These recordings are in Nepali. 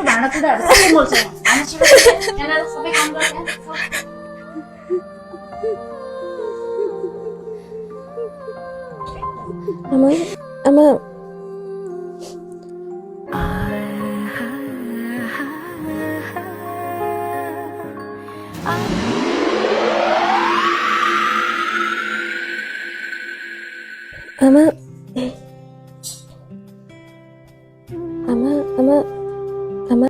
भाँडाकुँडाहरू कसले मोल्छ यहाँ छिटो यहाँ सबै काम गर्छ आमा आमा आमा आमा आमा आमा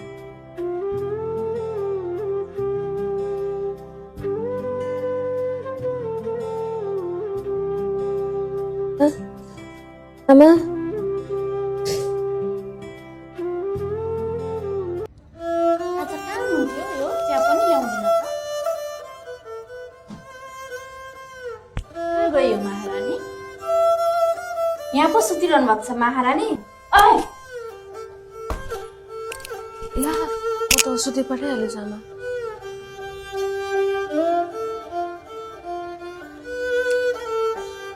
आमा आज कहाँ हुन्थ्यो यो चिया पनि ल्याउँदिन त कहाँ गयो महारानी यहाँ पो सुतिरहनु भएको छ महारानी ऐ ला म त सुते पठाइहालेँ आमा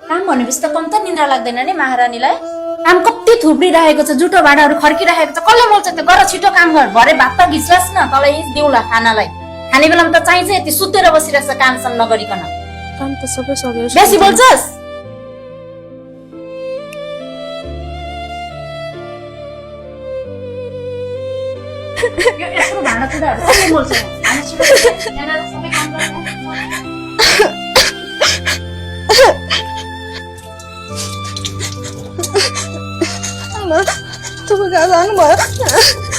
काम भनेपछि त कम त निन्द्रा लाग्दैन नि महारानीलाई काम कति थुप्रिरहेको छ जुठो भाँडाहरू खर्किरहेको छ कसले मोल्छ त्यो गर छिटो काम गर भरे भात त घिच्लास् न तँलाई दिउँला खानालाई खाने बेलामा त चाहिन्छ यति सुतेर बसिरहेछ कामसम्म नगरिकन काम त सबै सक्यो बेसी बोल्छस् यो यत्रो भाँडाकुँडाहरू कसले मोल्छ यहाँ छिटो यहाँ सबै काम गर्छ आमा तपाईँ कहाँ जानुभयो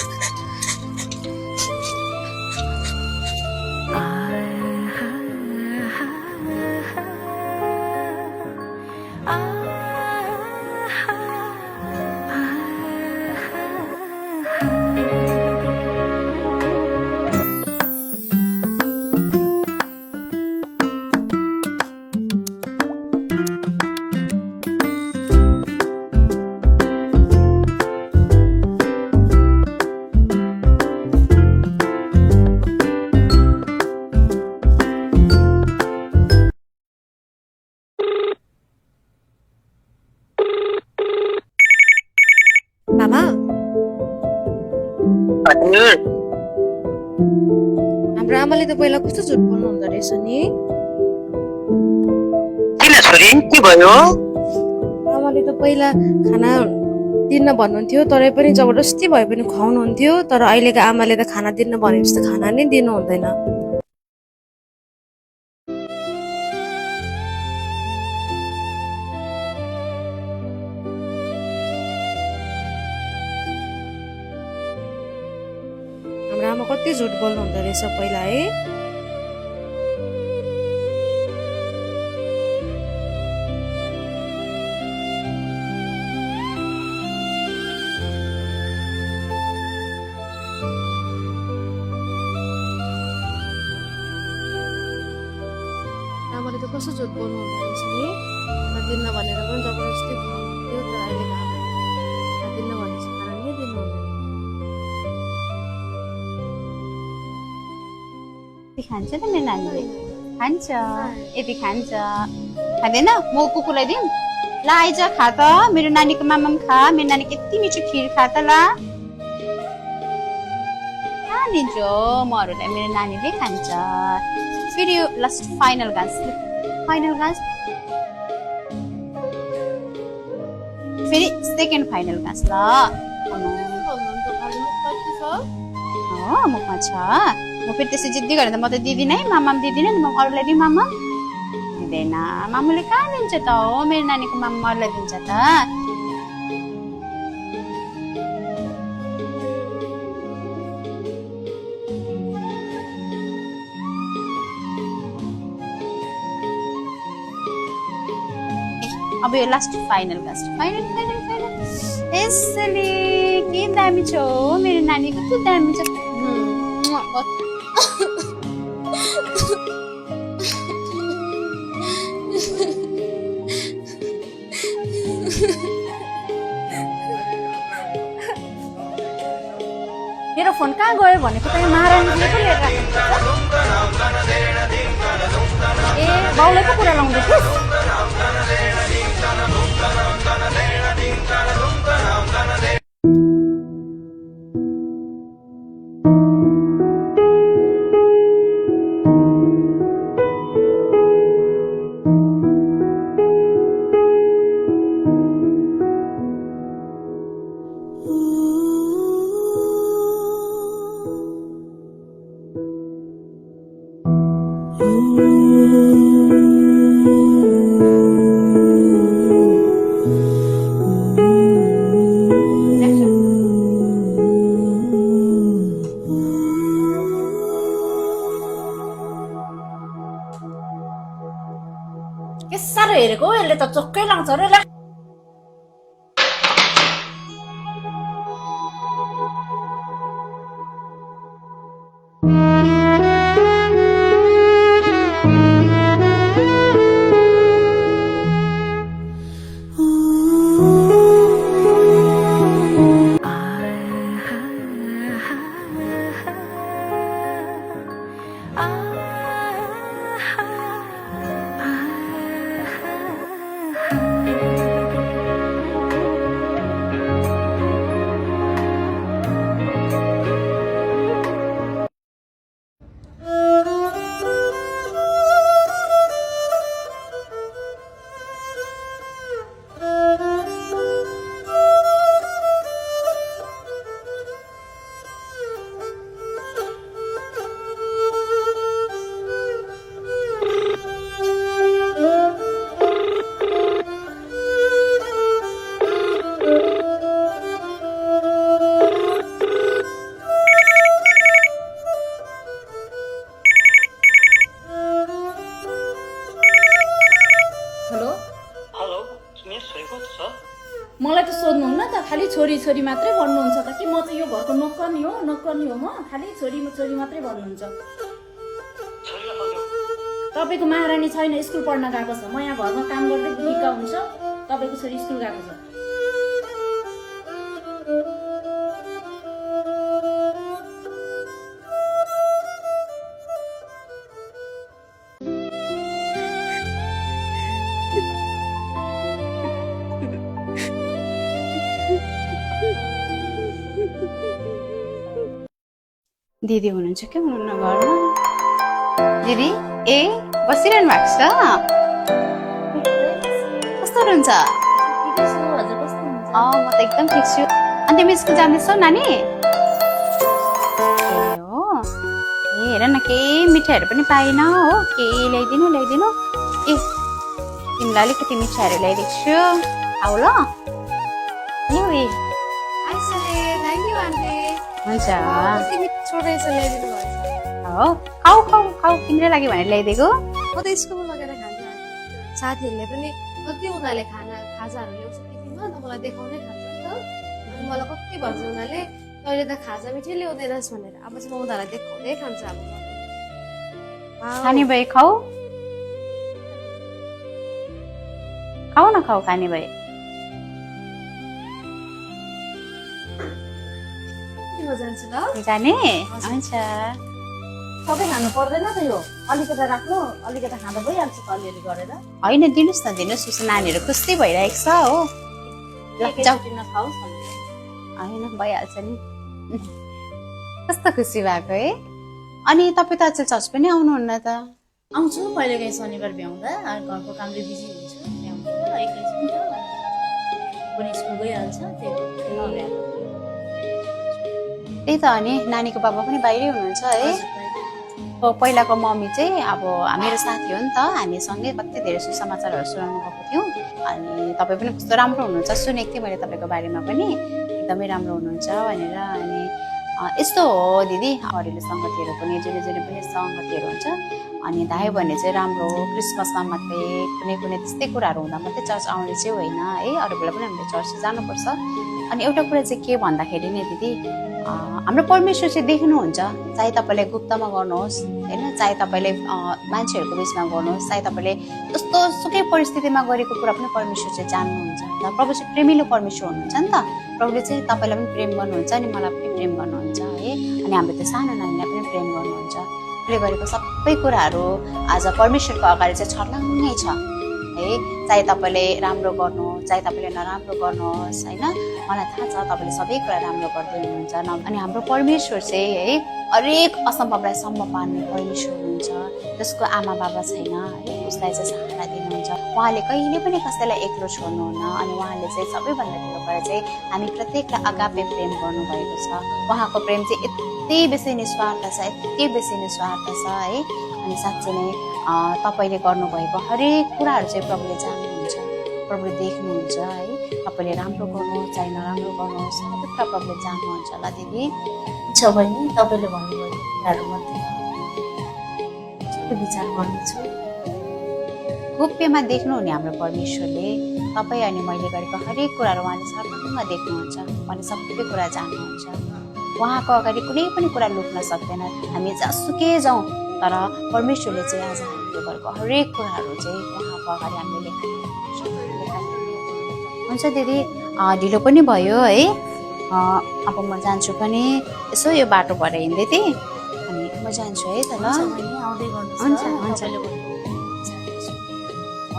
मामा हाम्रो आमाले त पहिला कस्तो झुट बोल्नु हुँदो रहेछ नि किन छोरी के भयो आमाले त पहिला खाना दिन भन्नुहुन्थ्यो तरै पनि जबरजस्ती भए पनि खुवाउनुहुन्थ्यो तर अहिलेको आमाले त खाना दिन भनेपछि त खाना नै दिनु हुँदैन हाम्रो आमा कति झुट बोल्नु हुँदो रहेछ पहिला है आमाले त कस्तो झुट बोल्नु हुँदो रहेछ नि खाना दिन्न भनेर पनि जबरजस्ती खुवाउनुहुन्थ्यो तर अहिलेको आमाले खाना दिन्न भनेपछि खाना नै दिनु हुँदैन खान्छ त मेरो नानीले खान्छ यति खान्छ खाँदैन म कुकुरलाई दिउँ ल आइज खा त मेरो नानीको मामाम खा मेरो नानीको यति मिठो खिर खा त ल कहाँ दिन्छु म अरूलाई मेरो नानीले खान्छ फेरि यो लास्ट फाइनल घाँस फेरि सेकेन्ड फाइनल घाँस ल मुखमा छ म फेरि त्यसै जिद्दी गरेर त म त दिदिनँ है मामाम दिदिनँ नि म अरूलाई दिउँ मामा दिँदैन मामुले कहाँ दिन्छ त हो मेरो नानीको मामा अरूलाई दिन्छ त अब यो लास्ट फाइनल यसले के दामी छ हो मेरो नानी कति दामी छ मेरो फोन कहाँ गयो भनेको त महारानीले पो लिएर राखेको ए बाउलाई पो कुरा लाउँदै थिइस् त चोक्कै लाग्छ रे ला। मलाई त सोध्नुहुन्न त, खालि छोरी छोरी मात्रै भन्नुहुन्छ त कि म चाहिँ यो घरको नोकर्नी हो म, खालि छोरी छोरी मात्रै भन्नुहुन्छ। तपाईँको महारानी छैन, स्कुल पढ्न गएको छ। म यहाँ घरमा काम गर्दै ढिक्का हुन्छ, तपाईँको छोरी स्कुल गएको छ। दिदी हुनुहुन्छ के हुनुहुन्न घरमा? दिदी ए बसिरहनु भएको छ? कस्तो हुनुहुन्छ? म त एकदम ठिक छु। अनि तिमी स्कुल जाँदैछौ नानी? ए हो, ए हेर न केही मिठाईहरू पनि पाइन हो, केही ल्याइदिनु ए तिमीलाई अलिकति मिठाईहरू ल्याइदिएको छु, आऊ ल। हुन्छ खाऊ तिमीलाई लागि भनेर ल्याइदिएको। म त स्कुलमा लगेर खान्छ, साथीहरूले पनि कति उनीहरूले खाजाहरू ल्याउँछ टिफिनमा, त मलाई देखाउनै खान्छ नि त। अनि मलाई कति भन्छ उनीहरूले तैँले त खाजा मिठै ल्याउँदैनस् भनेर। अब चाहिँ म उनीहरूलाई देखाउँदै खान्छ। अब खाने भए खाऊ न खाने भए। जान्छु ल जाने हुन्छ। सबै खानु पर्दैन त, यो अलिकति राख्नु, अलिकति खाँदा भइहाल्छ अलिअलि गरेर। होइन दिनुहोस् न दिनुहोस्, नानीहरू खुसी भइरहेको छ हो। नखाओस् होइन भइहाल्छ नि। कस्तो खुसी भएको है। अनि तपाईँ त अचेल चर्च पनि आउनुहुन्न त? आउँछु कहिले काहीँ शनिबार भ्याउँदा, घरको कामले बिजी हुन्छु, भ्याउँदिनँ एकैछिन त। पनि स्कुल गइहाल्छ, त्यही त। अनि नानीको बाबा पनि बाहिरै हुनुहुन्छ है? पहिलाको मम्मी चाहिँ अब मेरो साथी हो नि त, हामी सँगै कति धेरै सुसमाचारहरू सुनाउनु गएको थियौँ। अनि तपाईँ पनि कस्तो राम्रो हुनुहुन्छ सुनेको थिएँ मैले तपाईँको बारेमा पनि, एकदमै राम्रो हुनुहुन्छ भनेर। अनि यस्तो हो दिदी, अरूले सङ्गतिहरू पनि जुनै पनि सङ्गतिहरू हुन्छ। अनि दाइ भने चाहिँ राम्रो हो, क्रिसमसमा मात्रै कुनै त्यस्तै कुराहरू हुँदा मात्रै चर्च आउने चाहिँ होइन है, अरू बेला पनि हामीले चर्च जानुपर्छ। अनि एउटा कुरा चाहिँ के भन्दाखेरि नि दिदी, हाम्रो परमेश्वर चाहिँ देख्नुहुन्छ, चाहे तपाईँले गुप्तमा गर्नुहोस् होइन, चाहे तपाईँले मान्छेहरूको बिचमा गर्नुहोस्, चाहे तपाईँले जस्तो सुकै परिस्थितिमा गरेको कुरा पनि परमेश्वर चाहिँ जान्नुहुन्छ। प्रभु चाहिँ प्रेमिलो परमेश्वर हुनुहुन्छ नि त। प्रभुले चाहिँ तपाईँलाई पनि प्रेम गर्नुहुन्छ अनि मलाई पनि प्रेम गर्नुहुन्छ है। अनि हाम्रो त्यो सानो नानीलाई पनि प्रेम गर्नुहुन्छ। उसले गरेको सबै कुराहरू आज परमेश्वरको अगाडि चाहिँ छर्लङ्गै छ है। चाहे तपाईँले राम्रो गर्नुहोस्, चाहे तपाईँले नराम्रो गर्नुहोस् होइन, मलाई थाहा छ तपाईँले सबै कुरा राम्रो गर्दै हुनुहुन्छ। अनि हाम्रो परमेश्वर चाहिँ है हरेक असम्भवलाई सम्भव पार्ने परमेश्वर हुनुहुन्छ, जसको आमा बाबा छैन है, उसलाई चाहिँ सहारा दिनुहुन्छ। उहाँले कहिले पनि कसैलाई एक्लो छोड्नुहुन्न। अनि उहाँले चाहिँ सबैभन्दा ठुलो कुरा चाहिँ हामी प्रत्येकलाई अगापे प्रेम गर्नुभएको छ। उहाँको प्रेम चाहिँ यति बेसी निस्वार्थ छ, यति बेसी निस्वार्थ छ है। अनि साँच्चै नै तपाईँले गर्नुभएको हरेक कुराहरू चाहिँ प्रभुले जान्नुहुन्छ, प्रभुले देख्नुहुन्छ है। तपाईँले राम्रो गर्नुहोस् चाहे नराम्रो गर्नुहोस्, सबै कुरा प्रभुले जान्नुहुन्छ ल दिदी। छ बहिनी, तपाईँले भन्नुभएको कुराहरूमध्ये सबै विचार गर्नेछु। गोप्यमा देख्नुहुने हाम्रो परमेश्वरले तपाईँ अनि मैले गरेको हरेक कुराहरू उहाँले सर्वसँग देख्नुहुन्छ, उहाँले सबै कुरा जान्नुहुन्छ। उहाँको अगाडि कुनै पनि कुरा लुक्न सक्दैन। हामी जसुकै जाउँ तर परमेश्वरले चाहिँ आज हामीले गरेको हरेक कुराहरू चाहिँ उहाँको अगाडि हामीले हुन्छ। दिदी ढिलो पनि भयो है, अब म जान्छु पनि, यसो यो बाटो भएर हिँड्दै थिएँ अनि म जान्छु है त ल। आउँदै गर्नुहोस्। हुन्छ हुन्छ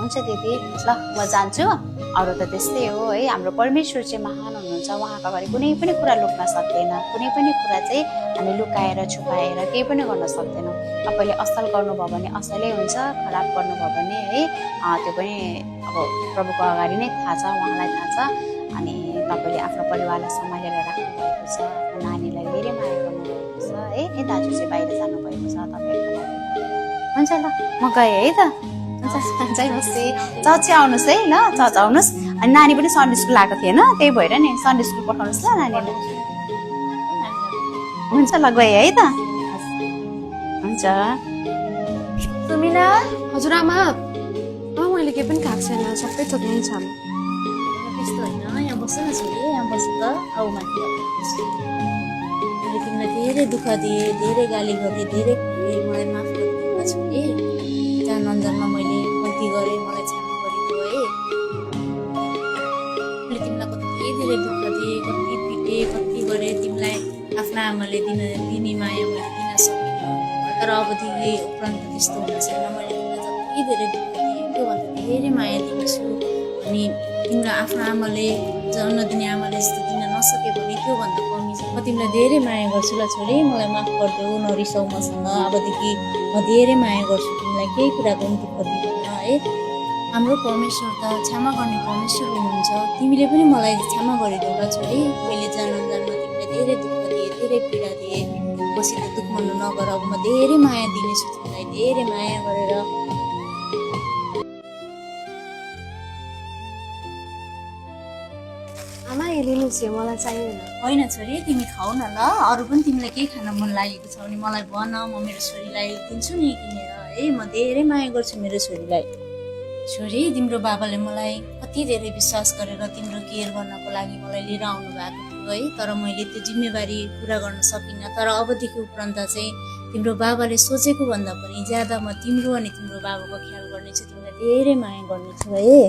हुन्छ दिदी, ल म जान्छु। अरू त त्यस्तै हो है, हाम्रो परमेश्वर चाहिँ महान हुनुहुन्छ। उहाँको अगाडि कुनै पनि कुरा लुक्न सक्दैन, कुनै पनि कुरा चाहिँ हामी लुकाएर छुपाएर केही पनि गर्न सक्दैनौँ। तपाईँले असल गर्नुभयो भने असलै हुन्छ, खराब गर्नुभयो भने है त्यो पनि अब प्रभुको अगाडि नै थाहा छ, उहाँलाई थाहा छ। अनि तपाईँले आफ्नो परिवारलाई सम्हालेर राख्नुभएको छ, आफ्नो नानीलाई धेरै माया गर्नुभएको छ है। दाजु चाहिँ बाहिर जानुभएको छ तपाईँको लागि। हुन्छ ल म गएँ है त। हुन्छ जय मसी, चर्च आउनुहोस् है ल, चर्च आउनुहोस्। अनि नानी पनि सन्डे स्कुल आएको थिएन, त्यही भएर नि सन्डे स्कुल पठाउनुहोस् ल नानीलाई। हुन्छ ल गएँ है त। हुन्छ। सुमिना, हजुर आमा, मैले केही पनि खाएको छैन, सबै थोक यहीँ छ। त्यस्तो होइन, यहाँ बस्छ न छोरी, यहाँ बस्छ त। आऊ माथि। मैले तिमीलाई धेरै दुःख दिएँ, धेरै गाली गरेँ, धेरै मलाई माफ गरिदिनु छोरी। जान अन्जानमा मैले गल्ती गरेँ, मलाई क्षमा गरिदियो है। मैले तिमीलाई कति धेरै दुःख दिएँ, कति पिटेँ, कति गरेँ। तिमीलाई आफ्नो आमाले दिने माया मैले दिन सकिनँ, तर अबदेखि उपरान्त त्यस्तो हुने छैन। मैले तिमीलाई जति धेरै दुःख दिएँ त्योभन्दा धेरै माया दिन्छु। अनि तिम्रो आफ्नो आमाले, जन्म दिने आमाले जस्तो दिन नसके भने त्योभन्दा कमी छ। म तिमीलाई धेरै माया गर्छु ल छोरी, मलाई माफ गरिदेऊ, नरिसाऊ मसँग। अबदेखि म धेरै माया गर्छु तिमीलाई, केही कुराको पनि दुःख दिँदैन है। हाम्रो परमेश्वर त क्षमा गर्ने परमेश्वर हुनुहुन्छ। तिमीले पनि मलाई क्षमा गरिदेऊ ल छोरी। मैले जानमा तिमीलाई धेरै दुःख दिएँ, धेरै पीडा दिएँ। बसित दुःख मन्नु नगर, अब म धेरै माया दिनेछु तिमीलाई, धेरै माया गरेर। आमा यो लिनुहोस्, यो मलाई चाहिँदैन। होइन छोरी, तिमी खाऊ न ल। अरू पनि तिमीलाई केही खान मन लागेको छ भने मलाई भन, म मेरो छोरीलाई दिन्छु नि किनेर है। म धेरै माया गर्छु मेरो छोरीलाई। छोरी, तिम्रो बाबाले मलाई कति धेरै विश्वास गरेर तिम्रो केयर गर्नको लागि मलाई लिएर आउनु भएको थियो है। तर मैले त्यो जिम्मेवारी पुरा गर्न सकिनँ। तर अबदेखि उपरान्त चाहिँ तिम्रो बाबाले सोचेको भन्दा पनि ज्यादा म तिम्रो अनि तिम्रो बाबाको ख्याल गर्नेछु, तिमीलाई धेरै माया गर्नेछु है।